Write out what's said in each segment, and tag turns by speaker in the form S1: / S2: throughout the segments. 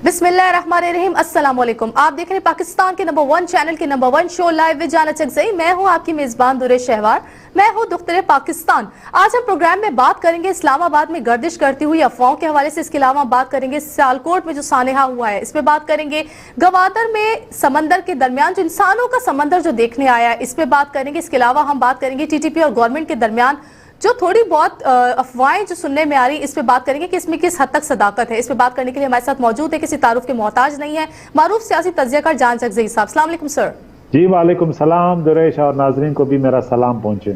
S1: बिस्मिल्लाहिर्रहमानिर्रहीम। अस्सलाम वालेकुम। आप देख रहे हैं पाकिस्तान के नंबर 1 चैनल के नंबर 1 शो लाइव विद जाना चकजई। मैं हूं आपकी मेजबान दुरे शहवार। मैं हूं दुख्तरे पाकिस्तान। आज हम प्रोग्राम में बात करेंगे इस्लामाबाद में गर्दिश करती हुई अफवाहों के हवाले से। इसके अलावा बात करेंगे सियालकोट में जो सानेहा हुआ है, इस पे बात करेंगे। गवादर में समंदर के दरमियान जो इंसानों का समंदर जो देखने आया है, इस पे बात करेंगे। इसके अलावा हम बात करेंगे टीटीपी और गवर्नमेंट के दरमियान जो थोड़ी बहुत अफवाहें जो सुनने में आ रही, इस पे बात करेंगे कि इसमें किस हद तक सदाकत है। इस पे बात करने के लिए हमारे साथ मौजूद है, किसी तारुफ के मोहताज नहीं है, मारूफ सियासी तज्जियाकार जान चकजई साहब। अस्सलाम वालेकुम सर।
S2: जी वालेकुम सलाम दुरेश, और नाजरीन को भी मेरा सलाम पहुंचे।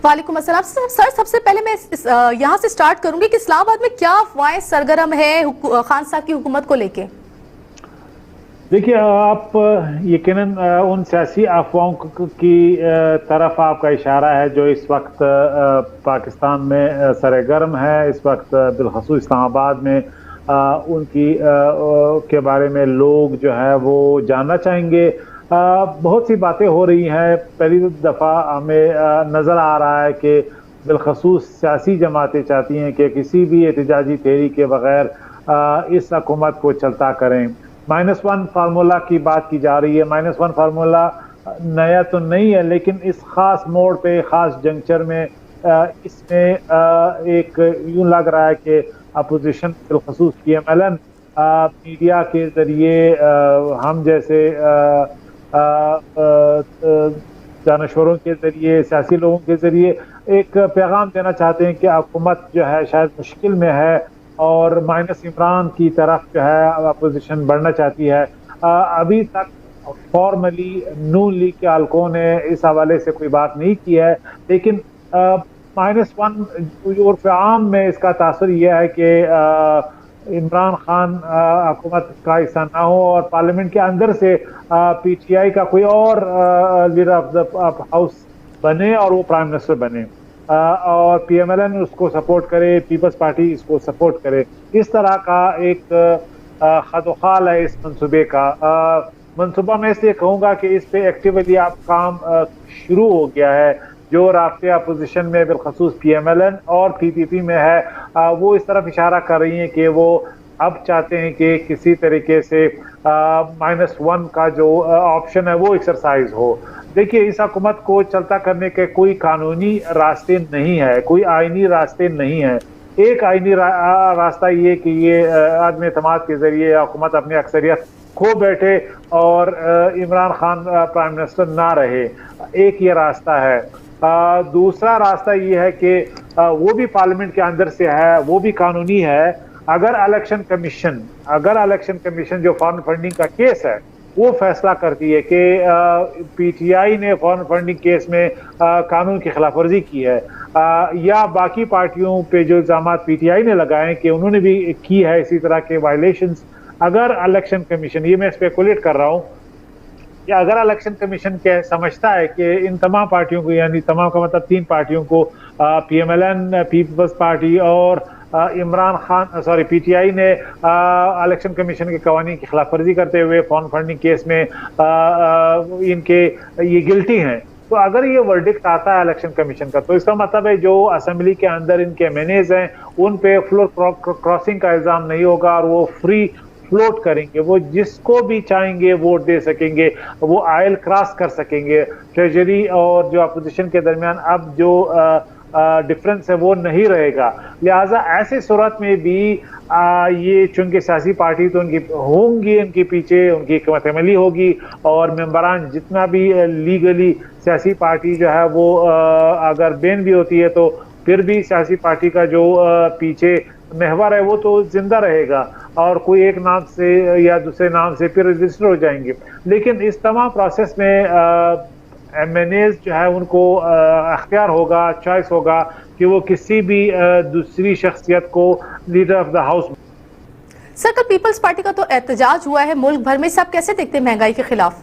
S1: वालेकुम अस्सलाम सर। सबसे पहले मैं यहाँ से स्टार्ट करूंगी कि इस्लामाबाद में क्या अफवाहें सरगर्म है खान साहब की हुकूमत को लेके।
S2: देखिए, आप यकीनन उन सियासी अफवाहों की तरफ आपका इशारा है जो इस वक्त पाकिस्तान में सरगर्म है। इस वक्त बिलखसूस इस्लामाबाद में उनकी के बारे में लोग जो है वो जानना चाहेंगे। बहुत सी बातें हो रही हैं। पहली दफ़ा हमें नज़र आ रहा है कि बिलखसूस सियासी जमातें चाहती हैं कि किसी भी एहतजाजी तहरीक के बगैर इस हुकूमत को चलता करें। -1 फार्मूला की बात की जा रही है। -1 फार्मूला नया तो नहीं है, लेकिन इस खास मोड़ पे, खास जंक्चर में इसमें एक यूं लग रहा है कि अपोजिशन बिलखसूस PMLN मीडिया के ज़रिए हम जैसे दानश्वरों के ज़रिए, सियासी लोगों के ज़रिए एक पैगाम देना चाहते हैं कि हुकूमत जो है शायद मुश्किल में है और माइनस इमरान की तरफ जो है अपोजिशन बढ़ना चाहती है। अभी तक फॉर्मली नून लीग के हल्कों ने इस हवाले से कोई बात नहीं की है, लेकिन -1 उर्फ़ आम में इसका तासुर यह है कि इमरान खान हुकूमत का हिस्सा ना हो और पार्लियामेंट के अंदर से PTI का कोई और लीडर ऑफ द हाउस बने और वो प्राइम मिनिस्टर बने और PMLN उसको सपोर्ट करे, पीपल्स पार्टी इसको सपोर्ट करे। इस तरह का एक खदोखाल है इस मंसूबे का। मंसूबा मैं इसलिए कहूँगा कि इस पे एक्टिवली आप काम शुरू हो गया है। जो राब्ते अपोजिशन में बिलखसूस PMLN और PPP में है, वो इस तरफ इशारा कर रही हैं कि वो अब चाहते हैं कि किसी तरीके से -1 का जो ऑप्शन है वो एक्सरसाइज हो। देखिए, इस हुकूमत को चलता करने के कोई कानूनी रास्ते नहीं है, कोई आईनी रास्ते नहीं है। एक आईनी रास्ता ये कि ये आदम एतमाद के जरिए हुकूमत अपनी अक्सरियत खो बैठे और इमरान खान प्राइम मिनिस्टर ना रहे। एक ये रास्ता है। दूसरा रास्ता ये है कि वो भी पार्लियामेंट के अंदर से है, वो भी कानूनी है। अगर इलेक्शन कमीशन जो फॉरेन फंडिंग का केस है वो फैसला करती है कि PTI ने फॉरेन फंडिंग केस में कानून की खिलाफ वर्जी की है, या बाकी पार्टियों पे जो इल्जाम PTI ने लगाए कि उन्होंने भी की है इसी तरह के वायलेशंस, अगर इलेक्शन कमीशन, ये मैं स्पेकुलेट कर रहा हूँ, या अगर इलेक्शन कमीशन के समझता है कि इन तमाम पार्टियों को, यानी तमाम का मतलब 3 पार्टियों को, PMLN, पीपल्स पार्टी और PTI ने इलेक्शन कमीशन के कवानीन की खिलाफ वर्जी करते हुए फॉरेन फंडिंग केस में इनके ये गिल्टी हैं, तो अगर ये वर्डिक्ट आता है इलेक्शन कमीशन का, तो इसका मतलब है जो असेंबली के अंदर इनके MNAs हैं उन पे फ्लोर क्रॉसिंग का इल्जाम नहीं होगा और वो फ्री फ्लोट करेंगे, वो जिसको भी चाहेंगे वोट दे सकेंगे, वो आयल क्रॉस कर सकेंगे। ट्रेजरी और जो अपोजिशन के दरमियान अब जो डिफरेंस है वो नहीं रहेगा। लिहाजा ऐसी सूरत में भी ये चूंकि सियासी पार्टी तो उनकी होंगी, उनके पीछे उनकी हिकमत अमली होगी और मेंबरान जितना भी लीगली सियासी पार्टी जो है वो अगर बैन भी होती है तो फिर भी सियासी पार्टी का जो पीछे महवर है वो तो जिंदा रहेगा और कोई एक नाम से या दूसरे नाम से फिर रजिस्टर हो जाएंगे। लेकिन इस तमाम प्रोसेस में MNAs जो है उनको अख्तियार होगा, चॉइस होगा कि वो किसी भी दूसरी शख्सियत को leader of the house.
S1: Sir, कल पीपल्स पार्टी का तो एहतजाज हुआ है मुल्क भर में, सब कैसे देखते हैं महंगाई के खिलाफ?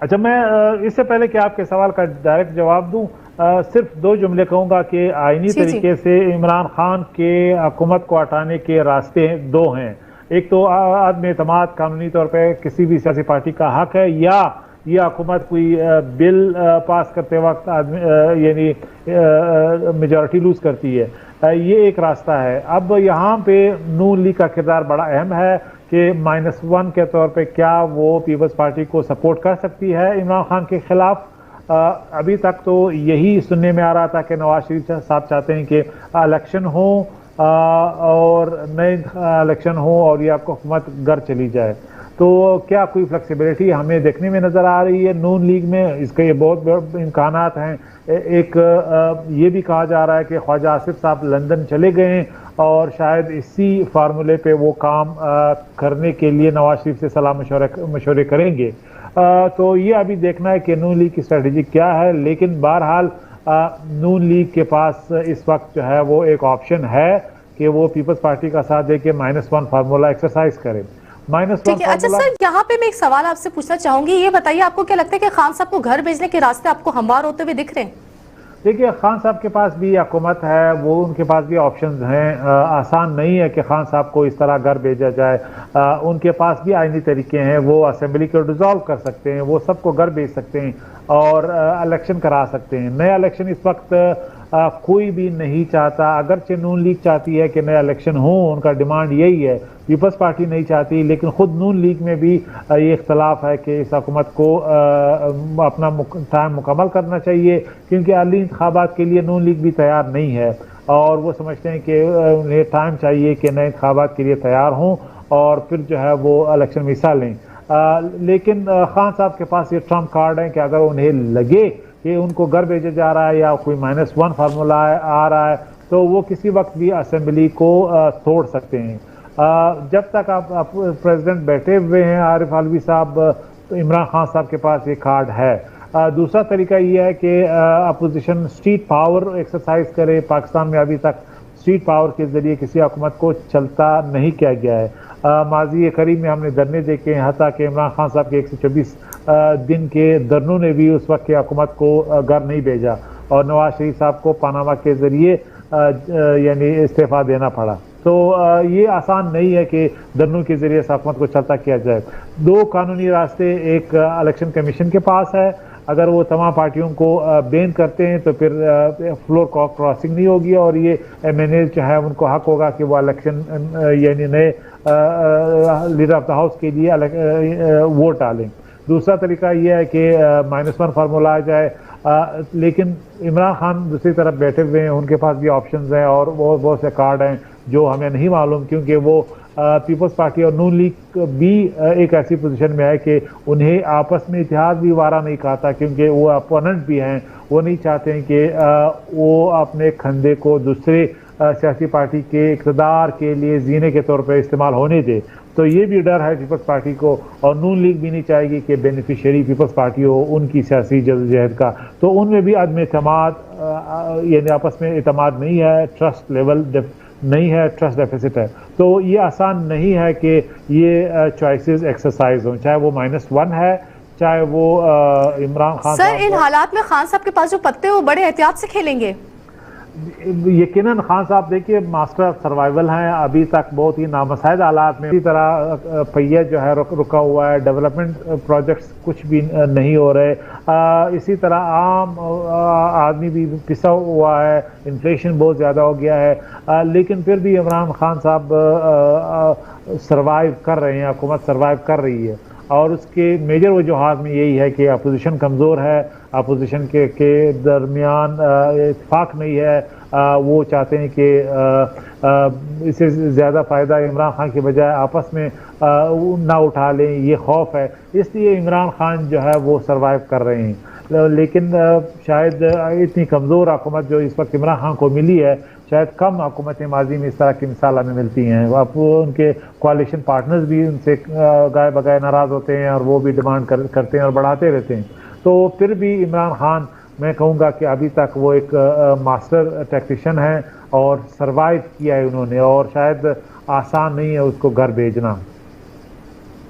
S2: अच्छा, मैं इससे पहले कि आपके सवाल का डायरेक्ट जवाब दूं, सिर्फ 2 जुमले कहूँगा कि आईनी तरीके से इमरान खान के हुकूमत को हटाने के रास्ते 2 हैं। एक तो आदम एतमाद कानूनी तौर पे किसी भी सियासी पार्टी का हक है, या ये हुकूमत कोई बिल पास करते वक्त यानी मेजॉरिटी लूज करती है। ये एक रास्ता है। अब यहाँ पे नून लीग का किरदार बड़ा अहम है कि -1 के तौर पे क्या वो पीपल्स पार्टी को सपोर्ट कर सकती है इमरान खान के खिलाफ। अभी तक तो यही सुनने में आ रहा था कि नवाज शरीफ साहब चाहते हैं कि इलेक्शन हो और नए इलेक्शन हो और ये आपको हुकूमत घर चली जाए। तो क्या कोई फ्लेक्सिबिलिटी हमें देखने में नज़र आ रही है नून लीग में? इसके ये बहुत इम्कानात हैं। एक ये भी कहा जा रहा है कि ख्वाजा आसिफ साहब लंदन चले गए और शायद इसी फार्मूले पे वो काम करने के लिए नवाज शरीफ से सलाह मशवरे करेंगे। तो ये अभी देखना है कि नून लीग की स्ट्रेटजी क्या है। लेकिन बहरहाल नून लीग के पास इस वक्त जो है वो एक ऑप्शन है कि वो पीपल्स पार्टी का साथ दे के -1 फार्मूला एक्सरसाइज करे।
S1: ठीक है। अच्छा सर, यहाँ पे मैं एक सवाल आपसे पूछना चाहूंगी, ये बताइए आपको क्या लगता है कि खान साहब को घर भेजने के रास्ते आपको हमवार होते हुए दिख रहे हैं?
S2: देखिए, खान साहब के पास भी हुकूमत है, वो उनके पास भी ऑप्शंस हैं। आसान नहीं है कि खान साहब को इस तरह घर भेजा जाए। उनके पास भी आईनी तरीके हैं, वो असेंबली को डिसॉल्व कर सकते हैं, वो सबको घर भेज सकते हैं और इलेक्शन करा सकते हैं। नया इलेक्शन इस वक्त कोई भी नहीं चाहता। अगरचे नून लीग चाहती है कि नया इलेक्शन हो, उनका डिमांड यही है। पीपल्स पार्टी नहीं चाहती, लेकिन खुद नून लीग में भी ये इख्तलाफ है कि इस हुकूमत को अपना टाइम मुकम्मल करना चाहिए, क्योंकि अर्ली इंतखाबात के लिए नून लीग भी तैयार नहीं है और वो समझते हैं कि उन्हें टाइम चाहिए कि नए इंतखाबात के लिए तैयार हों और फिर जो है वो इलेक्शन में हिस्सा लें। लेकिन खान साहब के पास ये ट्रम्प कार्ड है कि अगर उन्हें लगे कि उनको घर भेजा जा रहा है या कोई -1 फार्मूला आ रहा है तो वो किसी वक्त भी असेंबली को तोड़ सकते हैं। जब तक आप प्रेसिडेंट बैठे हुए हैं आरिफ अलवी साहब, तो इमरान खान साहब के पास ये कार्ड है। दूसरा तरीका ये है कि अपोजिशन स्ट्रीट पावर एक्सरसाइज करे। पाकिस्तान में अभी तक स्ट्रीट पावर के जरिए किसी हुकूमत को चलता नहीं किया गया है। माजी करीब में हमने धरने देखे हैं, हत्ता कि इमरान खान साहब के 124 दिन के धरनों ने भी उस वक्त की हुकूमत को घर नहीं भेजा और नवाज शरीफ साहब को पनामा के जरिए यानी इस्तीफा देना पड़ा। तो ये आसान नहीं है कि धरनों के जरिए हुकूमत को चलता किया जाए। दो कानूनी रास्ते एक इलेक्शन कमीशन के पास है, अगर वो तमाम पार्टियों को बैन करते हैं तो फिर फ्लोर क्रॉसिंग नहीं होगी और ये MNA जो है उनको हक होगा कि वो इलेक्शन यानी नए लीडर ऑफ द हाउस के लिए वोट डालें। दूसरा तरीका यह है कि -1 फार्मूला आ जाए। लेकिन इमरान खान दूसरी तरफ बैठे हुए हैं, उनके पास भी ऑप्शंस हैं और बहुत से कार्ड हैं जो हमें नहीं मालूम, क्योंकि वो पीपल्स पार्टी और नून लीग भी एक ऐसी पोजीशन में है कि उन्हें आपस में इतिहाद भी वारा नहीं खाता, क्योंकि वो अपोनेंट भी हैं। वो नहीं चाहते हैं कि वो अपने खंदे को दूसरे सियासी पार्टी के इक़्तिदार के लिए जीने के तौर पर इस्तेमाल होने दे। तो ये भी डर है पीपल्स पार्टी को, और नून लीग भी नहीं चाहेगी कि बेनिफिशियरी पीपल्स पार्टी हो उनकी सियासी जद्दोजहद का। तो उनमें भी आदम एतमाद यानी आपस में एतमाद नहीं है, ट्रस्ट लेवल नहीं है, ट्रस्ट डेफिसिट है। तो ये आसान नहीं है कि ये चॉइसेस एक्सरसाइज हों, चाहे वो -1 है, चाहे वो इमरान खान।
S1: सर, इन हालात में खान साहब के पास जो पत्ते वो बड़े एहतियात से खेलेंगे।
S2: यकीनन खान साहब देखिए मास्टर ऑफ सर्वाइवल हैं, अभी तक बहुत ही नामसाइद हालात में। इसी तरह पहिया जो है रुका हुआ है, डेवलपमेंट प्रोजेक्ट्स कुछ भी नहीं हो रहे। इसी तरह आम आदमी भी पिसा हुआ है, इन्फ्लेशन बहुत ज़्यादा हो गया है। लेकिन फिर भी इमरान खान साहब सर्वाइव कर रहे हैं, हुकूमत सर्वाइव कर रही है और उसके मेजर वजूहात में यही है कि अपोजिशन कमज़ोर है, अपोजिशन के दरमियान इत्तेफाक नहीं है। वो चाहते हैं कि इससे ज़्यादा फ़ायदा इमरान खान के बजाय आपस में ना उठा लें, ये खौफ है। इसलिए इमरान खान जो है वो सर्वाइव कर रहे हैं। लेकिन शायद इतनी कमज़ोर हुकूमत जो इस वक्त इमरान खान को मिली है, शायद कम हुकूमतें माजी में इस तरह की मिसाल हमें मिलती हैं। अब उनके कोalition पार्टनर्स भी उनसे गाय बगाए नाराज़ होते हैं और वो भी डिमांड करते हैं और बढ़ाते रहते हैं। तो फिर भी इमरान खान, मैं कहूँगा कि अभी तक वो एक मास्टर टैक्टिशियन है और सर्वाइव किया है उन्होंने, और शायद आसान नहीं है उसको घर भेजना।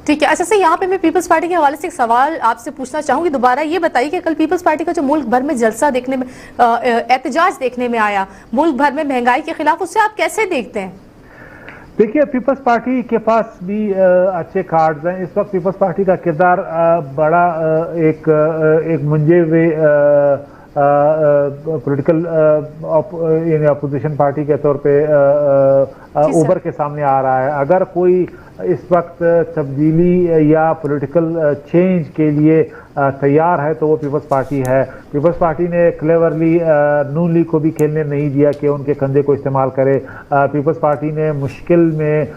S1: ठीक है। अच्छा सर, यहाँ पे मैं पीपल्स पार्टी के हवाले से एक सवाल आपसे पूछना चाहूँगी दोबारा। ये बताइए कि कल पीपल्स पार्टी का जो मुल्क भर में जलसा देखने में, एहतजाज देखने में आया मुल्क भर में महंगाई के खिलाफ, उससे आप कैसे देखते हैं?
S2: देखिए, पीपल्स पार्टी के पास भी अच्छे कार्ड्स हैं। इस वक्त पीपल्स पार्टी का किरदार बड़ा एक मुंजे हुए पॉलिटिकल यानी अपोजिशन पार्टी के तौर पे उभर के सामने आ रहा है। अगर कोई इस वक्त तब्दीली या पॉलिटिकल चेंज के लिए तैयार है तो वो पीपल्स पार्टी है। पीपल्स पार्टी ने क्लेवरली नून लीग को भी खेलने नहीं दिया कि उनके कंधे को इस्तेमाल करे। पीपल्स पार्टी ने मुश्किल में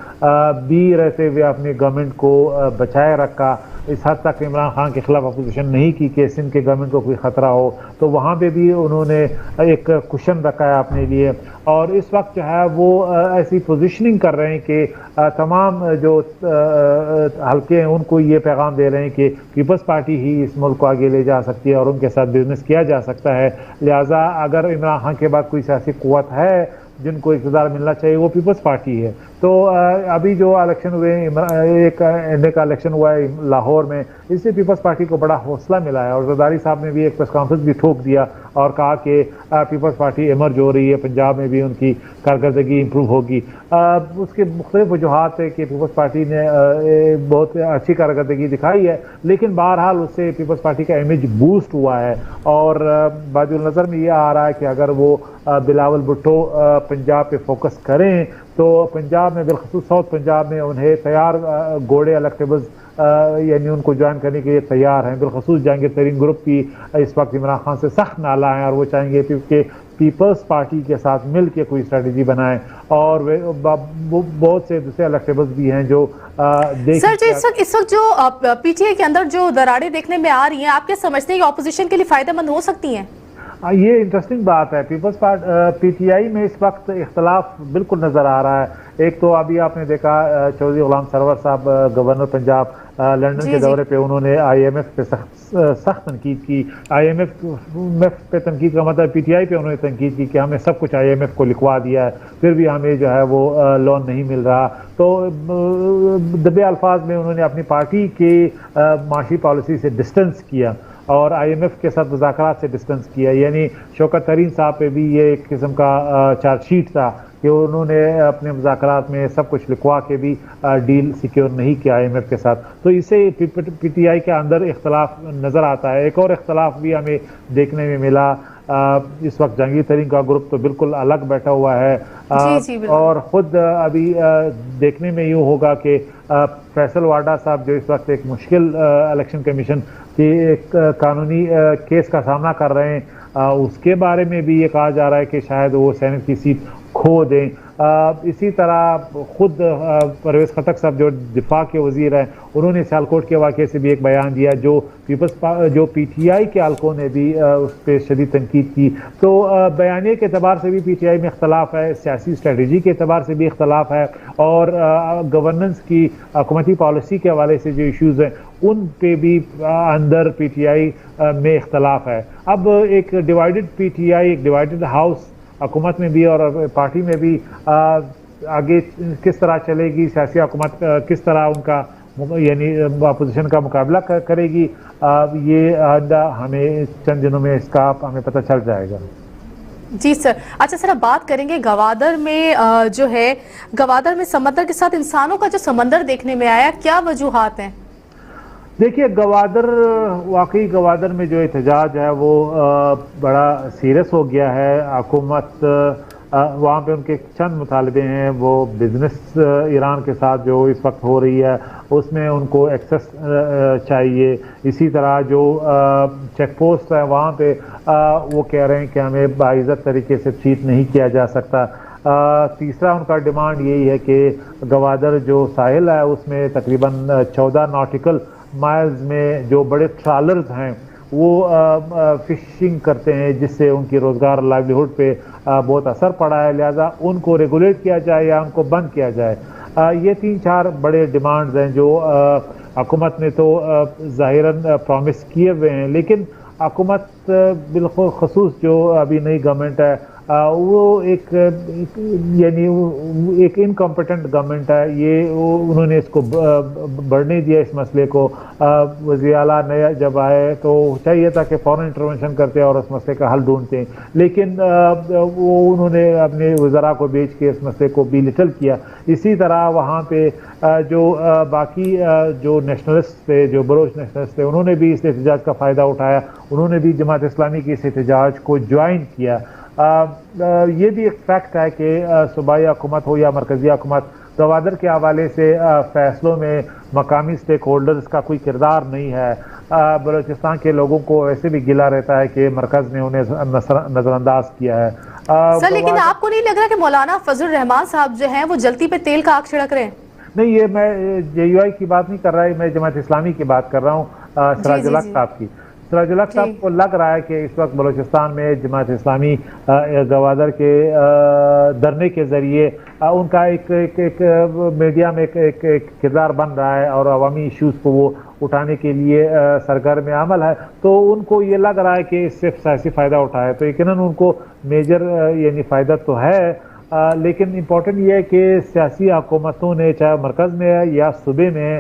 S2: भी रहते हुए अपनी गवर्नमेंट को बचाए रखा। इस हद तक इमरान खान के खिलाफ अपोजिशन नहीं की कि सिंध के गवर्नमेंट को कोई ख़तरा हो, तो वहाँ पे भी उन्होंने एक कुशन रखा है अपने लिए। और इस वक्त जो है वो ऐसी पोजीशनिंग कर रहे हैं कि तमाम जो हल्के हैं उनको ये पैगाम दे रहे हैं कि पीपल्स पार्टी ही इस मुल्क को आगे ले जा सकती है और उनके साथ बिजनेस किया जा सकता है। लिहाजा अगर इमरान खान के बाद कोई सियासी कुव्वत है जिनको इक़्तिदार मिलना चाहिए वो पीपल्स पार्टी है। तो अभी जो इलेक्शन हुए, एक एनडीए का इलेक्शन हुआ है लाहौर में, इससे पीपल्स पार्टी को बड़ा हौसला मिला है। और जरदारी साहब ने भी एक प्रेस कॉन्फ्रेंस भी ठोक दिया और कहा कि पीपल्स पार्टी इमर्ज हो रही है, पंजाब में भी उनकी कारकर्दगी इम्प्रूव होगी। उसके मुख्तलिफ वजूहात है कि पीपल्स पार्टी ने बहुत अच्छी कारकर्दगी दिखाई है, लेकिन बहरहाल उससे पीपल्स पार्टी का इमेज बूस्ट हुआ है। और बाजुल नज़र में ये आ रहा है कि अगर वो बिलावल भुट्टो पंजाब पे फोकस करें तो पंजाब में, बिलखसूस साउथ पंजाब में उन्हें तैयार घोड़े इलेक्टेबल्स यानी उनको ज्वाइन करने के लिए तैयार हैं। बिलखसूस जहांगीर तरीन ग्रुप की इस वक्त इमरान खान से सख्त नाला है और वो चाहेंगे कि पीपल्स पार्टी के साथ मिल के कोई स्ट्रेटजी बनाएं। और वे बहुत से दूसरे इलेक्टेबल्स भी हैं जो
S1: सर जी इस वक्त जो पीटीआई के अंदर जो दरारें देखने में आ रही हैं, आप क्या समझते हैं कि ऑपोजिशन के लिए फायदेमंद हो सकती हैं?
S2: ये इंटरेस्टिंग बात है। पीपल्स पार्टी पीटीआई में इस वक्त इख्तलाफ बिल्कुल नज़र आ रहा है। एक तो अभी आपने देखा चौधरी गुलाम सरवर साहब गवर्नर पंजाब लंदन के दौरे पे उन्होंने आईएमएफ पे सख्त तनकीद की। आईएमएफ पे तनकीद का मतलब पीटीआई पे उन्होंने तनकीद की कि हमने सब कुछ आईएमएफ को लिखवा दिया है, फिर भी हमें जो है वो लोन नहीं मिल रहा। तो दबे अल्फाज में उन्होंने अपनी पार्टी के माशी पॉलिसी से डिस्टेंस किया और आईएमएफ के साथ मुज़ाकरात से डिस्टेंस किया। यानी शौकत तरीन साहब पे भी ये एक किस्म का चार्जशीट था कि उन्होंने अपने मुज़ाकरात में सब कुछ लिखवा के भी डील सिक्योर नहीं किया आईएमएफ के साथ। तो इससे पीटीआई के अंदर इख्तलाफ नज़र आता है। एक और इख्तलाफ भी हमें देखने में मिला। इस वक्त जहांगीर तरीन का ग्रुप तो बिल्कुल अलग बैठा हुआ है। और ख़ुद अभी देखने में यूँ होगा कि फैसल वाडा साहब जो इस वक्त एक मुश्किल इलेक्शन कमीशन की एक कानूनी केस का सामना कर रहे हैं, उसके बारे में भी ये कहा जा रहा है कि शायद वो सेनेट की सीट खो दें। इसी तरह खुद परवेज़ खटक साहब जो दिफा के वज़ीर हैं उन्होंने सियालकोट के वाक़े से भी एक बयान दिया जो पीटीआई के हल्कों ने भी उस पर शदीद तनकीद की। तो बयानिए के अतबार से भी पीटीआई में इख्तलाफ है, सियासी स्ट्रेटजी के अतबार से भी इख्तलाफ है और गवर्नेंस की हुकूमती पॉलिसी के हवाले से जो इशूज़ हैं उन पे भी अंदर पीटीआई में इख्तलाफ है। अब एक डिवाइडेड पीटीआई, एक डिवाइडेड हाउस हुकूमत में भी और पार्टी में भी आगे किस तरह चलेगी, सियासी हुकूमत किस तरह उनका यानी अपोजिशन का मुकाबला करेगी, ये हमें चंद दिनों में इसका हमें पता चल जाएगा।
S1: जी सर। अच्छा सर, अब बात करेंगे गवादर में जो है गवादर में समंदर के साथ इंसानों का जो समंदर देखने में आया, क्या वजूहात हैं?
S2: देखिए गवादर, वाकई गवादर में जो एहतजाज है वो बड़ा सीरियस हो गया है। हुकूमत वहाँ पे उनके चंद मुतालबे हैं, वो बिज़नेस ईरान के साथ जो इस वक्त हो रही है उसमें उनको एक्सेस चाहिए। इसी तरह जो चेक पोस्ट है वहाँ पे वो कह रहे हैं कि हमें बाइज़्ज़त तरीके से ट्रीट नहीं किया जा सकता। तीसरा उनका डिमांड यही है कि गवादर जो साहिल है उसमें तकरीबन 14 नॉटिकल माइल्स में जो बड़े ट्रॉलर्स हैं वो फिशिंग करते हैं, जिससे उनकी रोज़गार लाइवलीहुड पे बहुत असर पड़ा है। लिहाजा उनको रेगुलेट किया जाए या उनको बंद किया जाए। ये 3-4 बड़े डिमांड्स हैं जो हुकूमत ने तो ज़ाहिरन प्रॉमिस किए हुए हैं, लेकिन हुकूमत बिलखुसूस जो अभी नई गवर्नमेंट है वो यानी एक इनकॉम्पिटेंट गवर्नमेंट है। ये उन्होंने इसको बढ़ने दिया इस मसले को। वज़ीर आला नया जब आए तो चाहिए था कि फ़ौरन इंटरवेंशन करते और उस मसले का हल ढूंढते, लेकिन वो उन्होंने अपने वज़रा को भेज के इस मसले को भी लिटल किया। इसी तरह वहाँ पे जो बाकी जो नेशनलिस्ट थे, जो बलोच नेशनलिस्ट थे, उन्होंने भी इस एहतजाज का फ़ायदा उठाया। उन्होंने भी जमात इस्लामी के इस एहतजाज को ज्वाइन किया। ये भी एक फैक्ट है कि सूबाई हुकूमत हो या मरकज़ी हुकूमत, गवादर के हवाले से फैसलों में मकामी स्टेक होल्डर्स का कोई किरदार नहीं है। बलूचिस्तान के लोगों को ऐसे भी गिला रहता है कि मरकज़ ने उन्हें नज़रअंदाज किया है।
S1: सर, लेकिन आपको नहीं लग रहा कि मौलाना फजल रहमान साहब जो हैं वो जलती पे तेल का आग छिड़क रहे हैं?
S2: नहीं, ये मैं JUI की बात नहीं कर रहा, मैं जमात इस्लामी की बात कर रहा हूँ, सिराजुल हक साहब की। सिराजुल हक साहब को लग रहा है कि इस वक्त बलूचिस्तान में जमात इस्लामी गवादर के धरने के ज़रिए उनका एक मीडिया में एक किरदार बन रहा है और अवामी इश्यूज़ को वो उठाने के लिए सरगर्म अमल है। तो उनको ये लग रहा है कि इससे सियासी फ़ायदा उठाए, तो यकीनन उनको मेजर यानी फ़ायदा तो है। लेकिन इम्पॉर्टेंट ये है कि सियासी हुकूमतों ने, चाहे मरकज़ में है या सूबे में है,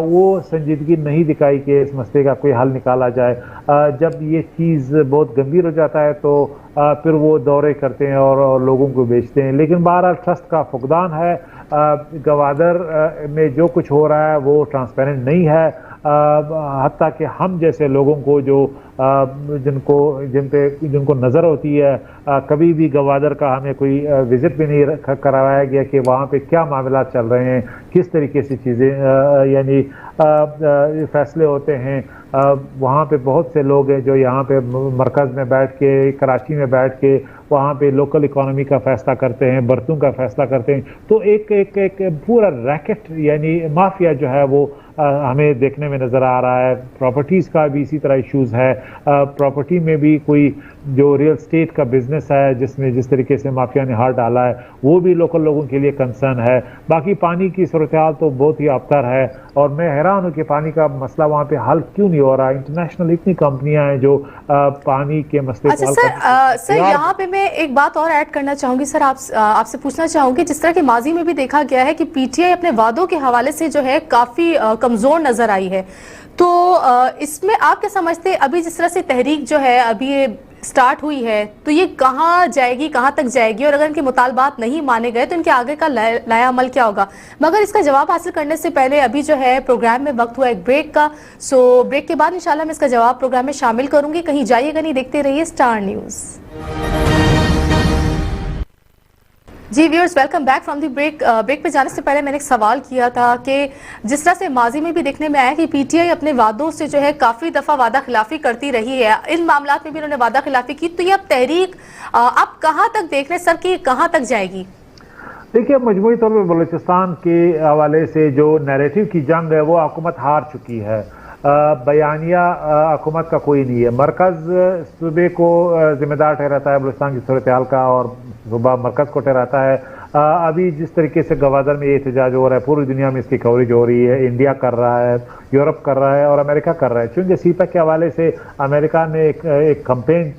S2: वो संजीदगी नहीं दिखाई कि इस मसले का कोई हल निकाला जाए। जब ये चीज़ बहुत गंभीर हो जाता है तो फिर वो दौरे करते हैं और लोगों को बेचते हैं। लेकिन बहरहाल ट्रस्ट का फुकदान है। गवादर में जो कुछ हो रहा है वो ट्रांसपेरेंट नहीं है। हत्ता कि हम जैसे लोगों को जो जिनको नज़र होती है, कभी भी गवादर का हमें कोई विज़िट भी नहीं करवाया गया कि वहाँ पे क्या मामला चल रहे हैं, किस तरीके से चीज़ें यानी फैसले होते हैं। वहाँ पे बहुत से लोग हैं जो यहाँ पे मरकज़ में बैठ के, कराची में बैठ के वहाँ पे लोकल इकोनॉमी का फैसला करते हैं, बर्तों का फैसला करते हैं। तो एक पूरा रैकेट यानी माफिया जो है वो हमें देखने में नज़र आ रहा है। प्रॉपर्टीज़ का भी इसी तरह इश्यूज़ है। प्रॉपर्टी में भी कोई जो रियल स्टेट का बिजनेस है जिसमें जिस तरीके से माफिया ने हाथ डाला है वो भी लोकल लोगों के लिए कंसर्न है। बाकी पानी की सूरत हाल तो बहुत ही अबतर है और मैं हैरान हूँ कि पानी का मसला वहाँ पे हल क्यों नहीं हो रहा। इंटरनेशनल इतनी कंपनियां हैं जो पानी के मसले को
S1: हल सर, यहाँ पे मैं एक बात और ऐड करना चाहूंगी सर, आपसे पूछना चाहूंगी, जिस तरह के माजी में भी देखा गया है कि PTI अपने वादों के हवाले से जो है काफी कमजोर नजर आई है, तो इसमें आप क्या समझते हैं अभी जिस तरह से तहरीक जो है अभी ये स्टार्ट हुई है तो ये कहाँ जाएगी, कहाँ तक जाएगी, और अगर इनके मुतालबात नहीं माने गए तो इनके आगे का लाया अमल क्या होगा? मगर इसका जवाब हासिल करने से पहले अभी जो है प्रोग्राम में वक्त हुआ एक ब्रेक का। सो ब्रेक के बाद इंशाल्लाह मैं इसका जवाब प्रोग्राम में शामिल करूंगी। कहीं जाइएगा नहीं, देखते रहिए स्टार न्यूज। जी viewers, welcome back from the break. Break पे जाने से पहले मैंने एक सवाल किया था कि जिस तरह से माजी में भी देखने में आया कि PTI अपने वादों से जो है काफ़ी दफ़ा वादा खिलाफी करती रही है, इन मामलात में भी उन्होंने वादा खिलाफी की, तो ये अब तहरीक आप कहाँ तक देख रहे हैं सर कि कहाँ तक जाएगी?
S2: देखिए, मजमूई तौर पर बलूचिस्तान के हवाले से जो नैरेटिव की जंग है वो हुकूमत हार चुकी है। बयानिया हुकूमत का कोई नहीं है। मरकज़ सूबे को जिम्मेदार ठहराता है बलूचिस्तान की सूरत हाल का और सूबा मरकज़ को ठहराता है। अभी जिस तरीके से गवादर में ये एहतजाज हो रहा है, पूरी दुनिया में इसकी कवरेज हो रही है। इंडिया कर रहा है, यूरोप कर रहा है और अमेरिका कर रहा है। चूँकि CPEC के हवाले से अमेरिका ने एक कैंपेन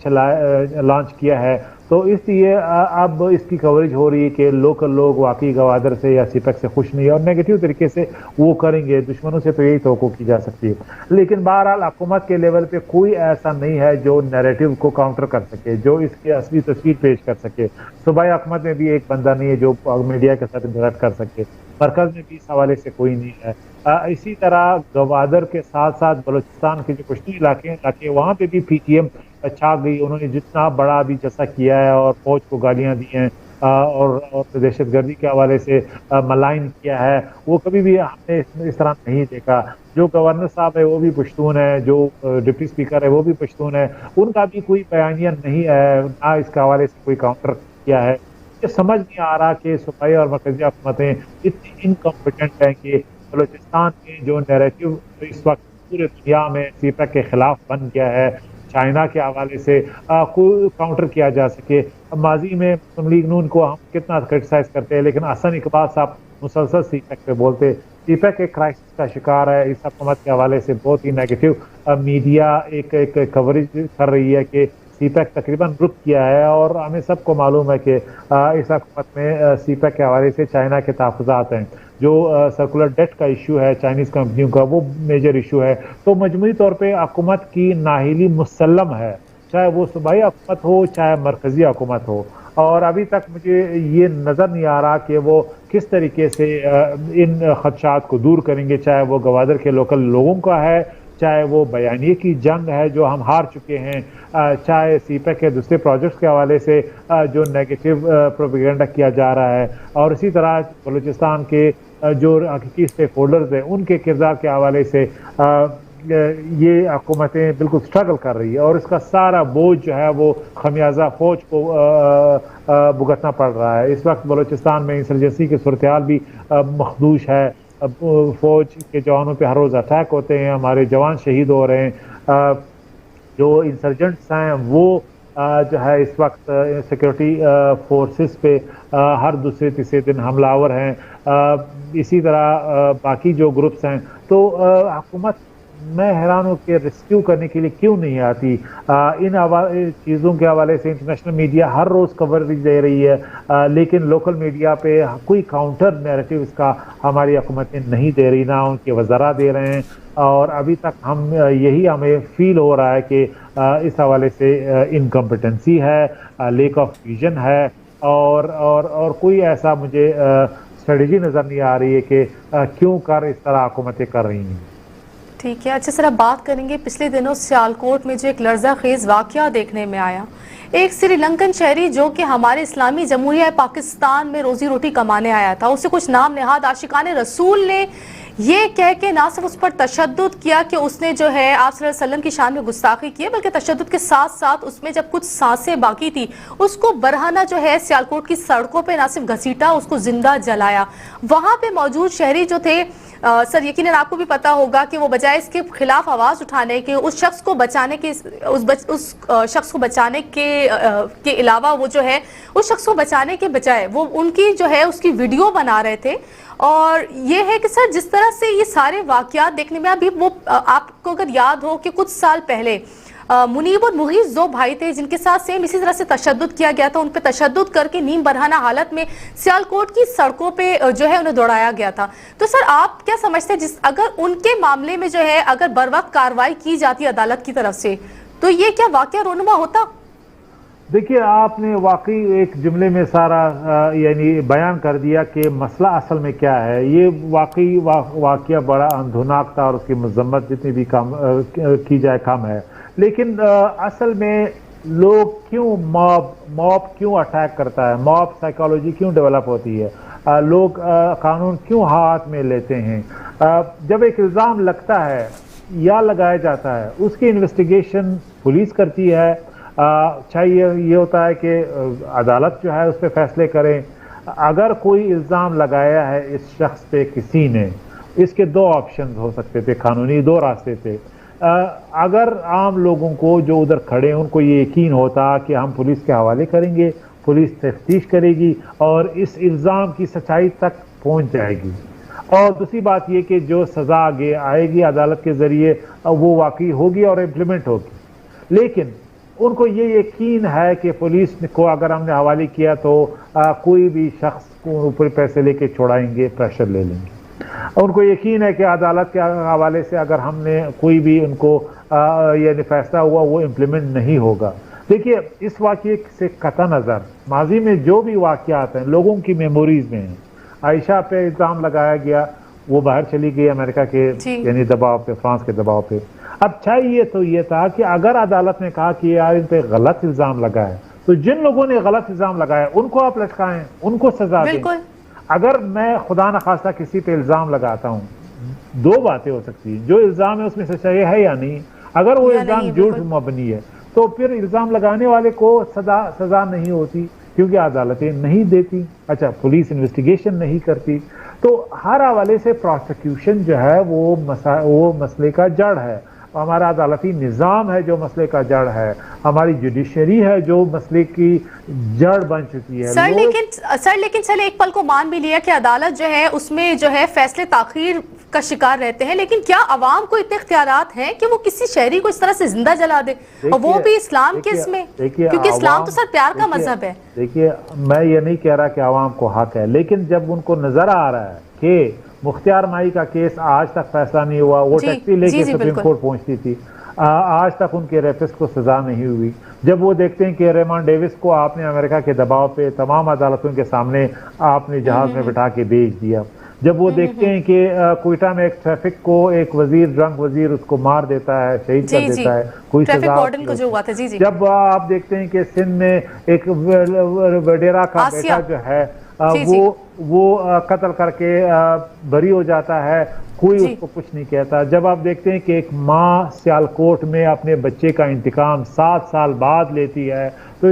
S2: लॉन्च किया है, तो इसलिए अब इसकी कवरेज हो रही है कि लोकल लोग वाकई गवादर से या CPEC से खुश नहीं है और नेगेटिव तरीके से वो करेंगे। दुश्मनों से तो यही तवक्को की जा सकती है। लेकिन बहरहाल हुकूमत के लेवल पे कोई ऐसा नहीं है जो नैरेटिव को काउंटर कर सके, जो इसकी असली तस्वीर पेश कर सके। सूबाई हुकूमत में भी एक बंदा नहीं है जो मीडिया के साथ इंटरेक्ट कर सके। मरकज़ में भी इस हवाले से कोई नहीं है। इसी तरह गवादर के साथ साथ बलूचिस्तान के जो पश्तून इलाके हैं वहाँ पे भी PTM छा गई। उन्होंने जितना बड़ा भी जैसा किया है और फौज को गालियाँ दी हैं और दहशतगर्दी के हवाले से मलाइन किया है, वो कभी भी हमने इस तरह नहीं देखा। जो गवर्नर साहब है वो भी पश्तून है, जो डिप्टी स्पीकर है वो भी पश्तून है, उनका भी कोई बयानिया नहीं है, ना इसके हवाले से कोई काउंटर किया है। ये समझ नहीं आ रहा कि सूबाई और मरकज़ी हुकूमतें इतनी इनकॉम्पिटेंट हैं कि बलूचिस्तान में जो नैरेटिव इस वक्त पूरे दुनिया में CPEC के खिलाफ बन गया है, चाइना के हवाले से कोई काउंटर किया जा सके। माजी में मुस्लिम लीग नून को हम कितना क्रिटिसाइज करते हैं, लेकिन हसन इकबाल साहब मुसलसल CPEC पे बोलते। CPEC एक क्राइसिस का शिकार है। इस हुकूमत के हवाले से बहुत ही नेगेटिव मीडिया एक कवरेज कर रही है कि सीपैक तकरीबन रुक किया है। और हमें सबको मालूम है कि इस हुकूमत में सीपैक के हवाले से चाइना के तहफ़्फ़ुज़ात हैं, जो सर्कुलर डेट का इशू है चाइनीज़ कंपनियों का, वो मेजर इशू है। तो मजमूई तौर पे हुकूमत की नाअहली मुसल्लम है, चाहे वो सूबाई हुकूमत हो चाहे मरकज़ी हुकूमत हो। और अभी तक मुझे ये नज़र नहीं आ रहा कि वो किस तरीके से इन खदशात को दूर करेंगे, चाहे वो गवादर के लोकल लोगों का है, चाहे वो बयानिए की जंग है जो हम हार चुके हैं, चाहे सीपैक के दूसरे प्रोजेक्ट्स के हवाले से जो नेगेटिव प्रोपेगेंडा किया जा रहा है, और इसी तरह बलूचिस्तान के जो हकीकी स्टेक होल्डर्स हैं उनके किरदार के हवाले से ये हुकूमतें बिल्कुल स्ट्रगल कर रही है। और इसका सारा बोझ जो है वो खमियाजा फौज को भुगतना पड़ रहा है। इस वक्त बलूचिस्तान में इंसर्जेंसी की सूरत हाल भी मखदूश है। फौज के जवानों पे हर रोज़ अटैक होते हैं, हमारे जवान शहीद हो रहे हैं। जो इंसर्जेंट्स हैं वो जो है इस वक्त सिक्योरिटी फोर्सेस पे हर दूसरे तीसरे दिन हमलावर हैं। इसी तरह बाकी जो ग्रुप्स हैं, तो हुकूमत मैं हैरान हूँ कि रेस्क्यू करने के लिए क्यों नहीं आती। इन चीज़ों के हवाले से इंटरनेशनल मीडिया हर रोज़ कवरेज दे रही है, लेकिन लोकल मीडिया पे कोई काउंटर नैरेटिव इसका हमारी हुकूमतें नहीं दे रही, ना उनके वज़रा दे रहे हैं। और अभी तक हमें फील हो रहा है कि इस हवाले से इनकम्पिटेंसी है, लेक ऑफ विजन है, और कोई ऐसा मुझे स्ट्रेटजी नज़र नहीं आ रही है कि क्यों कर इस तरह हुकूमतें कर रही हैं।
S1: ठीक है, अच्छा सर, अब बात करेंगे पिछले दिनों सियालकोट में जो एक लर्जा खेज वाकया देखने में आया। एक श्रीलंकन शहरी जो कि हमारे इस्लामी जमहूरिया पाकिस्तान में रोजी रोटी कमाने आया था, उसे कुछ नाम नेहाद आशिकाने रसूल ने ये कह के ना सिर्फ उस पर तशद्दुद किया कि उसने जो है आप सल्लल्लाहु अलैहि वसल्लम की शान में गुस्ताखी की, बल्कि तशद्दुद के साथ साथ उसमें जब कुछ सांसें बाकी थी उसको बरहाना जो है सियालकोट की सड़कों पे ना सिर्फ घसीटा, उसको जिंदा जलाया। वहाँ पे मौजूद शहरी जो थे, सर यकीनन आपको भी पता होगा कि वो बजाय इसके खिलाफ आवाज़ उठाने के, उस शख्स को बचाने के, उस शख्स को बचाने के अलावा वो जो है उस शख्स को बचाने के बजाय वो उनकी जो है उसकी वीडियो बना रहे थे। और ये है कि सर जिस तरह से ये सारे वाकयात देखने में, अभी वो आपको अगर याद हो कि कुछ साल पहले मुनीब और मुगीज़ दो भाई थे जिनके साथ सेम इसी तरह से तशद्दुद किया गया था, उन पे तशद्दुद करके नीम बरहाना हालत में सियालकोट की सड़कों पे जो है उन्हें दौड़ाया गया था। तो सर आप क्या समझते हैं, अगर उनके मामले में जो है अगर बर वक्त कार्रवाई की जाती अदालत की तरफ से, तो ये क्या वाकया रोनुमा होता?
S2: देखिए, आपने वाकई एक जुमले में सारा यानी बयान कर दिया कि मसला असल में क्या है। ये वाकई वाकया बड़ा अंधुनाक था और उसकी मजम्मत जितनी भी कम की जाए कम है। लेकिन असल में लोग क्यों मॉब क्यों अटैक करता है, मॉब साइकोलॉजी क्यों डेवलप होती है, लोग कानून क्यों हाथ में लेते हैं। जब एक इल्ज़ाम लगता है या लगाया जाता है, उसकी इन्वेस्टिगेशन पुलिस करती है। चाहिए ये होता है कि अदालत जो है उस पर फैसले करें। अगर कोई इल्ज़ाम लगाया है इस शख्स पे किसी ने, इसके दो ऑप्शन हो सकते थे, कानूनी दो रास्ते थे। अगर आम लोगों को जो उधर खड़े हैं उनको ये यकीन होता कि हम पुलिस के हवाले करेंगे, पुलिस तफ्तीश करेगी और इस इल्ज़ाम की सच्चाई तक पहुंच जाएगी। और दूसरी बात ये कि जो सज़ा आगे आएगी अदालत के ज़रिए वो वाकई होगी और इम्प्लीमेंट होगी। लेकिन उनको ये यकीन है कि पुलिस को अगर हमने हवाले किया तो कोई भी शख्स को ऊपर पैसे लेके छोड़ाएंगे, प्रेशर ले लेंगे। उनको यकीन है कि अदालत के हवाले से अगर हमने कोई भी उनको यानी फैसला हुआ वो इम्प्लीमेंट नहीं होगा। देखिए, इस वाक़े से कता नज़र माजी में जो भी वाक़यात हैं लोगों की मेमोरीज में हैं। आयशा पे इल्ज़ाम लगाया गया, वो बाहर चली गई अमेरिका के यानी दबाव पे, फ्रांस के दबाव पे। अब चाहिए तो ये था कि अगर अदालत ने कहा कि यार इन पे गलत इल्ज़ाम लगाए, तो जिन लोगों ने गलत इल्ज़ाम लगाया उनको आप लटकाएं, उनको सजा दें। अगर मैं खुदा न खास्ता किसी पे इल्ज़ाम लगाता हूँ, दो बातें हो सकती हैं, जो इल्ज़ाम है उसमें सच्चाई है या नहीं। अगर वो इल्ज़ाम झूठ मबनी है तो फिर इल्ज़ाम लगाने वाले को सजा नहीं होती, क्योंकि अदालतें नहीं देती। अच्छा, पुलिस इन्वेस्टिगेशन नहीं करती। तो हर हवाले से प्रोसिक्यूशन जो है वो मसले का जड़ है। हमारा अदालती निज़ाम है जो मसले का जड़ है, हमारी जुडिशरी है जो मसले की जड़ बन चुकी है।
S1: सर लेकिन चले एक पल को मान भी लिया कि अदालत जो है उसमें जो है फैसले ताखीर का शिकार रहते हैं, लेकिन क्या अवाम को इतने इख्तियारात हैं कि वो किसी शहरी को इस तरह से जिंदा जला दे, और वो भी इस्लाम के इसमें, क्योंकि इस्लाम तो सर प्यार का मजहब है।
S2: देखिए, मैं ये नहीं कह रहा कि अवाम को हक है, लेकिन जब उनको नजर आ रहा है कि मुख्तियार माई का केस आज तक फैसला नहीं हुआ, वो टैक्सी लेके सुप्रीम कोर्ट पहुंचती थी, आज तक उनके रेपिस्ट को सजा नहीं हुई, जब वो देखते हैं कि रेमन डेविस को आपने अमेरिका के दबाव पे तमाम अदालतों के सामने आपने जहाज में बिठा के भेज दिया, जब वो देखते हैं कि क्वेटा में एक ट्रैफिक को एक वजीर, ड्रंक वजीर उसको मार देता है, शहीद कर देता है, कोई सजा को जो हुआ था, जब आप देखते हैं कि सिंध में एक वडेरा का बेटा जो है वो कत्ल करके बरी हो जाता है, कोई उसको कुछ नहीं कहता, जब आप देखते हैं कि एक माँ सियालकोट में अपने बच्चे का इंतकाम 7 साल बाद लेती है, तो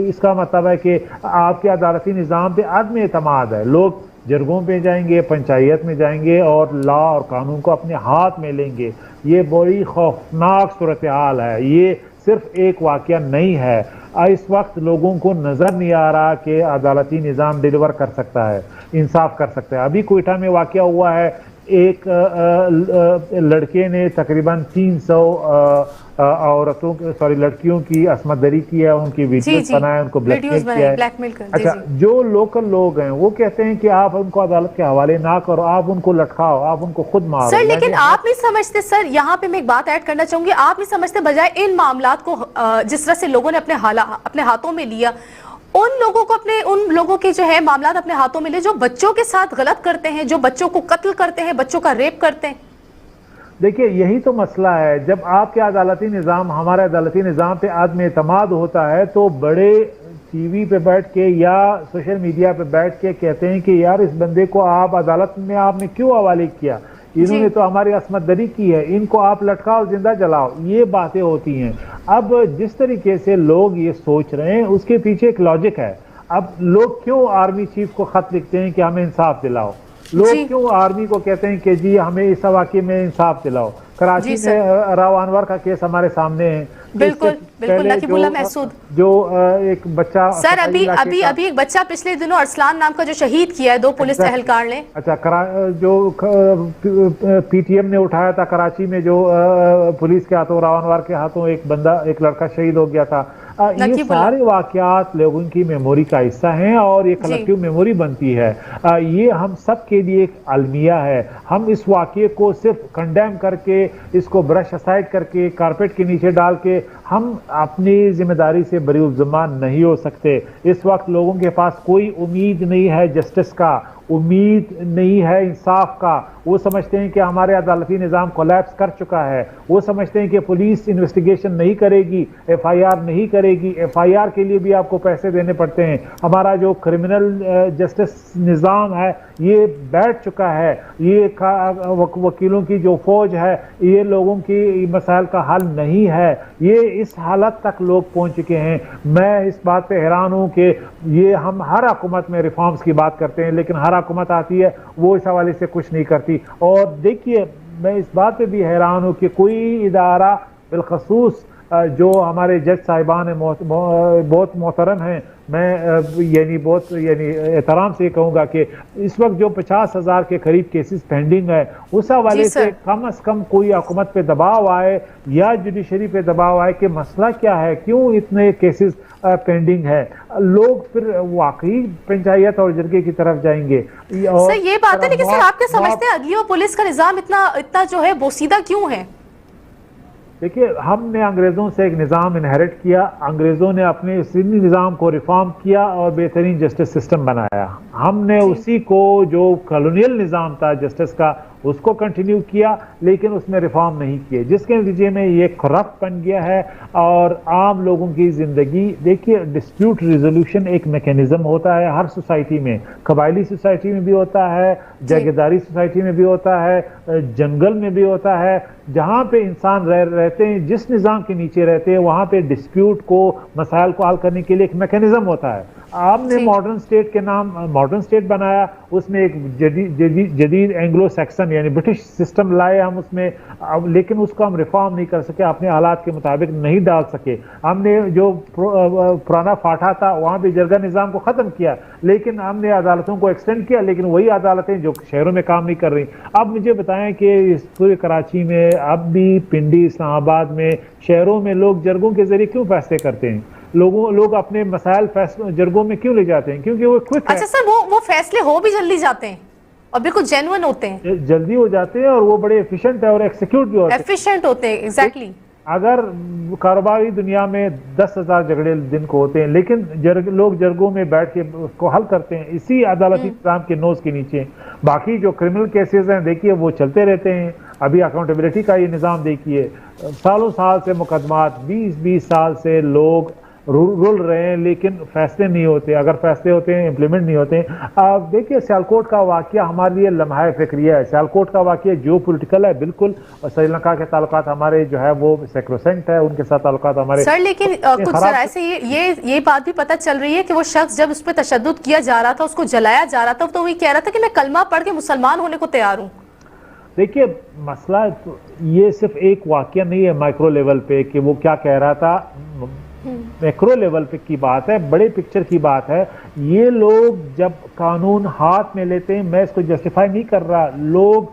S2: इसका मतलब है कि आपके अदालती निज़ाम पे अदम एतमाद है। लोग जरगों पे जाएंगे, पंचायत में जाएंगे और लॉ और कानून को अपने हाथ में लेंगे। ये बड़ी खौफनाक सूरत हाल है, ये सिर्फ एक वाकया नहीं है। इस वक्त लोगों को नजर नहीं आ रहा कि अदालती निज़ाम डिलीवर कर सकता है, इंसाफ कर सकता है। अभी क्वेटा में वाकया हुआ है, एक लड़के ने तकरीबन 300 लड़कियों की असमत दरी की है, उनकी वीडियोस बनाए, उनको ब्लैकमेल किया है। अच्छा, जो लोकल लोग हैं वो कहते हैं कि आप उनको अदालत के हवाले ना करो, आप उनको लटकाओ, आप उनको खुद मारो।
S1: सर लेकिन आप नहीं समझते सर, यहाँ पे मैं एक बात ऐड करना चाहूंगी, आप नहीं समझते बजाय इन मामलात को जिस तरह से लोगों ने अपने हाथों में लिया, उन लोगों के जो है मामलात अपने हाथों में ले, जो बच्चों के साथ गलत करते हैं, जो बच्चों को कत्ल करते हैं, बच्चों का रेप करते हैं।
S2: देखिए, यही तो मसला है। जब आपके अदालती निज़ाम, हमारे अदालती निज़ाम पे आदम एतमाद होता है, तो बड़े टीवी पे बैठ के या सोशल मीडिया पे बैठ के कहते हैं कि यार इस बंदे को आप अदालत में आपने क्यों हवाले किया, इन्होंने तो हमारी असमत दरी की है, इनको आप लटकाओ, जिंदा जलाओ। ये बातें होती हैं। अब जिस तरीके से लोग ये सोच रहे हैं उसके पीछे एक लॉजिक है। अब लोग क्यों आर्मी चीफ को खत लिखते हैं कि हमें इंसाफ दिलाओ, लोग क्यों आर्मी को कहते हैं कि जी हमें इस वाक़े में इंसाफ दिलाओ। कराची में राव अनवर का केस हमारे सामने है,
S1: बिल्कुल नकीबुल्लाह महसूद,
S2: जो एक बच्चा
S1: सर अभी एक बच्चा पिछले दिनों अरसलान नाम का जो शहीद किया है 2 पुलिस एहलकार ने।
S2: अच्छा, जो पीटीएम ने उठाया था कराची में, जो पुलिस के हाथों, राव अनवर के हाथों एक लड़का शहीद हो गया था। ये सारे वाकयात लोगों की मेमोरी का हिस्सा हैं और ये कलेक्टिव मेमोरी बनती है। ये हम सब के लिए एक अलमिया है। हम इस वाकये को सिर्फ कंडेम करके, इसको ब्रश असाइड करके, कारपेट के नीचे डाल के हम अपनी जिम्मेदारी से बरी ज़ुम्मान नहीं हो सकते। इस वक्त लोगों के पास कोई उम्मीद नहीं है जस्टिस का, उम्मीद नहीं है इंसाफ का। वो समझते हैं कि हमारे अदालती निज़ाम कोलैप्स कर चुका है। वो समझते हैं कि पुलिस इन्वेस्टिगेशन नहीं करेगी, एफआईआर नहीं करेगी। एफआईआर के लिए भी आपको पैसे देने पड़ते हैं। हमारा जो क्रिमिनल जस्टिस निज़ाम है ये बैठ चुका है। ये वकीलों की जो फौज है ये लोगों की मसाइल का हल नहीं है। ये इस हालत तक लोग पहुंच चुके हैं। मैं इस बात पे हैरान हूं कि ये हम हर हुकूमत में रिफॉर्म्स की बात करते हैं, लेकिन हर हुकूमत आती है वो इस हवाले से कुछ नहीं करती। और देखिए, मैं इस बात पे भी हैरान हूं कि कोई इदारा बिलखसूस जो हमारे जज साहिबान हैं, बहुत मोहतरम हैं, मैं बहुत एहतराम से कहूँगा कि इस वक्त जो 50,000 के करीब केसेस पेंडिंग है, उस हवाले से कम कोई हुकूमत पे दबाव आए या जुडिशरी पे दबाव आए कि मसला क्या है, क्यों इतने केसेस पेंडिंग है। लोग फिर वाकई पंचायत और जरगे की तरफ जाएंगे।
S1: सर ये बात है, लेकिन सर आप क्या समझते हैं अगली और पुलिस का निज़ाम इतना जो है बोसीदा क्यों है?
S2: देखिए, हमने अंग्रेज़ों से एक निज़ाम इनहेरिट किया, अंग्रेज़ों ने अपने इसी निज़ाम को रिफॉर्म किया और बेहतरीन जस्टिस सिस्टम बनाया। हमने उसी को, जो कॉलोनियल निज़ाम था जस्टिस का, उसको कंटिन्यू किया, लेकिन उसमें रिफॉर्म नहीं किए, जिसके नतीजे में ये करप्ट बन गया है। और आम लोगों की ज़िंदगी, देखिए, डिस्प्यूट रिजोल्यूशन एक मैकेनिज़्म होता है हर सोसाइटी में, कबायली सोसाइटी में भी होता है, जागीरदारी सोसाइटी में भी होता है, जंगल में भी होता है। जहाँ पे इंसान रहते हैं, जिस निज़ाम के नीचे रहते हैं, वहाँ पे डिस्प्यूट को, मसाइल को हल करने के लिए एक मैकेनिज़्म होता है। आपने मॉडर्न स्टेट के नाम मॉडर्न स्टेट बनाया, उसमें एक जदीद एंग्लो सैक्सन यानी ब्रिटिश सिस्टम लाए हम उसमें, लेकिन उसको हम रिफॉर्म नहीं कर सके, अपने हालात के मुताबिक नहीं डाल सके। हमने जो पुराना फाटा था वहाँ भी जरगा निज़ाम को ख़त्म किया, लेकिन हमने अदालतों को एक्सटेंड किया, लेकिन वही अदालतें जो शहरों में काम नहीं कर रही। अब मुझे बताएं कि इस पूरे कराची में, अब भी पिंडी, इस्लामाबाद में, शहरों में लोग जरगों के जरिए क्यों फैसले करते हैं? लोग अपने मसाइल जरगों में क्यों ले जाते हैं? क्योंकि वो क्विक है।
S1: अच्छा सर, वो फैसले हो भी जल्दी जाते हैं और बिल्कुल जेन्युइन होते हैं,
S2: जल्दी हो जाते हैं और वो बड़े एफिशिएंट है और एक्सिक्यूट भी होते हैं,
S1: एफिशिएंट होते हैं। एग्जैक्टली।
S2: अगर कारोबारी दुनिया में 10,000 झगड़े दिन को होते हैं, लेकिन लोग जरगों में बैठ के उसको हल करते हैं इसी अदालती निज़ाम के नोज के नीचे। बाकी जो क्रिमिनल केसेस हैं देखिए वो चलते रहते हैं। अभी अकाउंटेबिलिटी का ये निज़ाम देखिए, सालों साल से मुकदमात, 20-20 साल से लोग रुल रहे हैं, लेकिन फैसले नहीं होते। अगर फैसले होते हैं इम्प्लीमेंट नहीं होते। अब देखिए सियालकोट का वाकया हमारे लिए लम्हा फिक्रिया है। सियालकोट का वाकया जियो पोलिटिकल है बिल्कुल, और श्रीलंका के ताल्लुकात हमारे जो है वो सैक्रोसेंट है, उनके साथ ताल्लुकात हमारे।
S1: सर लेकिन कुछ जराए से ये बात भी पता चल रही है कि वो शख्स जब उस पर तशद्दुद किया जा रहा था, उसको जलाया जा रहा था, तो वो कह रहा था कि मैं कलमा पढ़ के मुसलमान होने को तैयार हूँ।
S2: देखिए मसला तो ये सिर्फ एक वाकया नहीं है माइक्रो लेवल पे कि वो क्या कह रहा था, मैक्रो लेवल पे की बात है, बड़े पिक्चर की बात है। ये लोग जब कानून हाथ में लेते हैं, मैं इसको जस्टिफाई नहीं कर रहा, लोग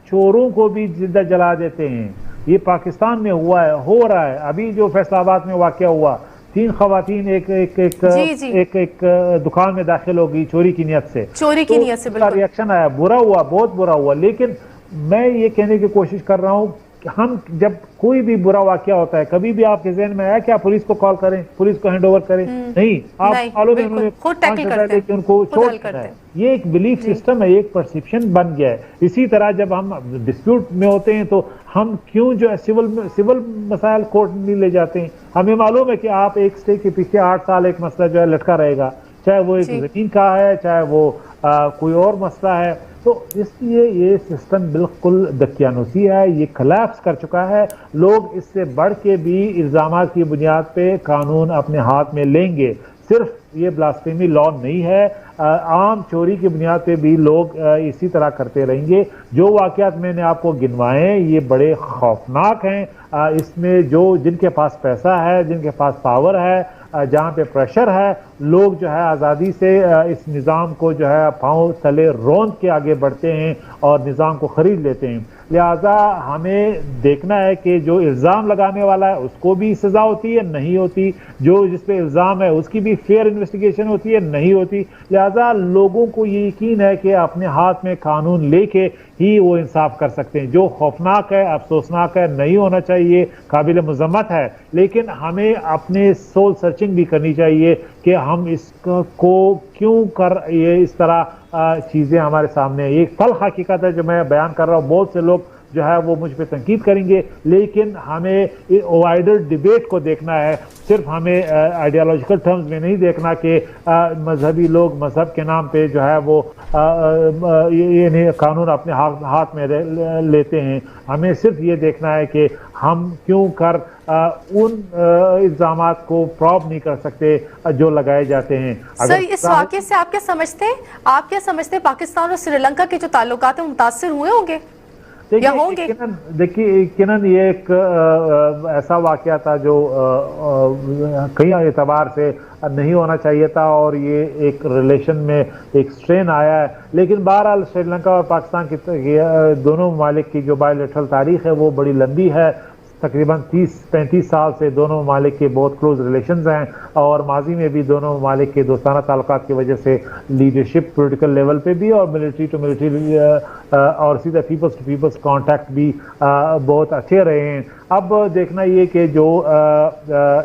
S2: चोरों को भी जिंदा जला देते हैं। ये पाकिस्तान में हुआ है, हो रहा है। अभी जो फैसलाबाद में वाकया हुआ, 3 खवातीन एक दुकान में दाखिल हो गई चोरी की नियत से,
S1: बिल्कुल
S2: रिएक्शन आया, बुरा हुआ, बहुत बुरा हुआ। लेकिन मैं ये कहने की कोशिश कर रहा हूँ, हम जब कोई भी बुरा वाकया होता है, कभी भी आपके ज़हन में आया कि आप पुलिस को कॉल करें, पुलिस को हैंड ओवर करें? नहीं, आप मालूम है उन्होंने उनको छोड़ दिया है। ये एक बिलीफ सिस्टम है, एक परसेप्शन बन गया है। इसी तरह जब हम डिस्प्यूट में होते हैं तो हम क्यों जो है सिविल मसाइल कोर्ट नहीं ले जाते हैं? हमें मालूम है कि आप एक स्टे के पीछे 8 साल एक मसला जो है लटका रहेगा, चाहे वो एक जमीन का है, चाहे वो कोई और मसला है। तो इसलिए ये सिस्टम बिल्कुल दकियानुसी है, ये कोलैप्स कर चुका है। लोग इससे बढ़ के भी इल्ज़ामात की बुनियाद पे कानून अपने हाथ में लेंगे। सिर्फ ये ब्लास्फेमी लॉ नहीं है, आम चोरी की बुनियाद पे भी लोग इसी तरह करते रहेंगे। जो वाक़यात मैंने आपको गिनवाए ये बड़े खौफनाक हैं। इसमें जिनके पास पैसा है, जिनके पास पावर है, जहाँ पे प्रेशर है, लोग जो है आज़ादी से इस निज़ाम को जो है पाँव तले रौंद के आगे बढ़ते हैं और निज़ाम को ख़रीद लेते हैं। लिहाजा हमें देखना है कि जो इल्ज़ाम लगाने वाला है उसको भी सज़ा होती है, नहीं होती, जो जिस पे इल्ज़ाम है उसकी भी फेयर इन्वेस्टिगेशन होती है, नहीं होती। लिहाजा लोगों को ये यकीन है कि अपने हाथ में कानून लेके ही वो इंसाफ कर सकते हैं। जो खौफनाक है, अफसोसनाक है, नहीं होना चाहिए, काबिल मज़म्मत है, लेकिन हमें अपने सोल सर्चिंग भी करनी चाहिए कि हम इसको क्यों कर ये इस तरह चीज़ें हमारे सामने। एक तल्ख हकीकत है जो मैं बयान कर रहा हूँ, बहुत से लोग जो है वो मुझ पे तनकीद करेंगे, लेकिन हमें वाइडर डिबेट को देखना है। सिर्फ हमें आइडियोलॉजिकल टर्म्स में नहीं देखना कि मजहबी लोग मजहब के नाम पे जो है वो ये कानून अपने हाथ में लेते हैं। हमें सिर्फ ये देखना है कि हम क्यों कर उन इल्ज़ामात को प्रॉब नहीं कर सकते जो लगाए जाते हैं।
S1: सर इस वाक़े से आप क्या समझते हैं पाकिस्तान और श्रीलंका के जो ताल्लुकात हैं मुतासिर हुए होंगे या होंगे?
S2: देखिए यकीनन ये एक ऐसा वाक़या था जो कई एतबार से नहीं होना चाहिए था और ये एक रिलेशन में एक स्ट्रेन आया है। लेकिन बहरहाल श्रीलंका और पाकिस्तान की दोनों ममालिक की जो बायलैटरल तारीख है वो बड़ी लंबी है। तकरीबन 30-35 साल से दोनों ममालिक के बहुत क्लोज रिलेशंस हैं और माजी में भी दोनों ममालिक के दोस्ताना ताल्लुकात की वजह से लीडरशिप पॉलिटिकल लेवल पे भी और मिलिट्री टू मिलिट्री और सीधा पीपल्स टू पीपल्स कांटेक्ट भी बहुत अच्छे रहे हैं। अब देखना ये कि जो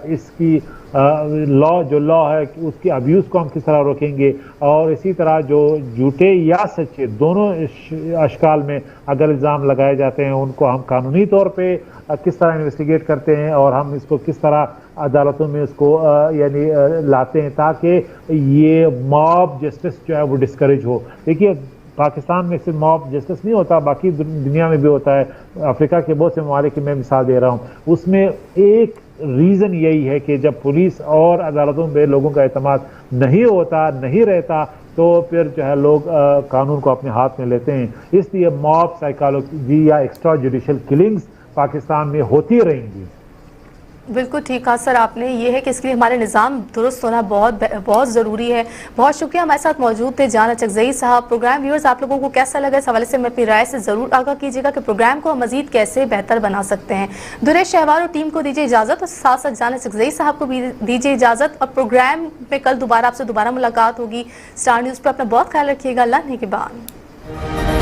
S2: इसकी लॉ है उसकी अब्यूज़ को हम किस तरह रोकेंगे और इसी तरह जो झूठे या सच्चे दोनों अशकाल में अगर इल्ज़ाम लगाए जाते हैं उनको हम कानूनी तौर पे किस तरह इन्वेस्टिगेट करते हैं और हम इसको किस तरह अदालतों में इसको यानी लाते हैं ताकि ये मॉब जस्टिस जो है वो डिस्करेज हो। देखिए पाकिस्तान में सिर्फ मॉब जस्टिस नहीं होता, बाकी दुनिया में भी होता है। अफ्रीका के बहुत से ममालिक की मैं मिसाल दे रहा हूँ, उसमें एक रीज़न यही है कि जब पुलिस और अदालतों पे लोगों का एतमाद नहीं होता, नहीं रहता, तो फिर जो है लोग कानून को अपने हाथ में लेते हैं। इसलिए मॉब साइकोलॉजी या एक्स्ट्रा जुडिशियल किलिंग्स पाकिस्तान में होती रहेंगी।
S1: बिल्कुल ठीक कहा सर आपने। ये है कि इसके लिए हमारे निज़ाम दुरुस्त होना बहुत ज़रूरी है। बहुत शुक्रिया, हमारे साथ मौजूद थे जान अचकज़ई साहब। प्रोग्राम व्यूअर्स, आप लोगों को कैसा लगा इस हवाले से मैं अपनी राय से ज़रूर आगाह कीजिएगा कि प्रोग्राम को हम मज़ीद कैसे बेहतर बना सकते हैं। दुरेश शहवार और टीम को दीजिए इजाज़त और साथ साथ जान अचकज़ई साहब को भी दीजिए इजाज़त। और प्रोग्राम में कल दोबारा आपसे मुलाकात होगी। स्टार न्यूज़ पर अपना बहुत ख्याल रखिएगा। अल्लाह ने के बाद।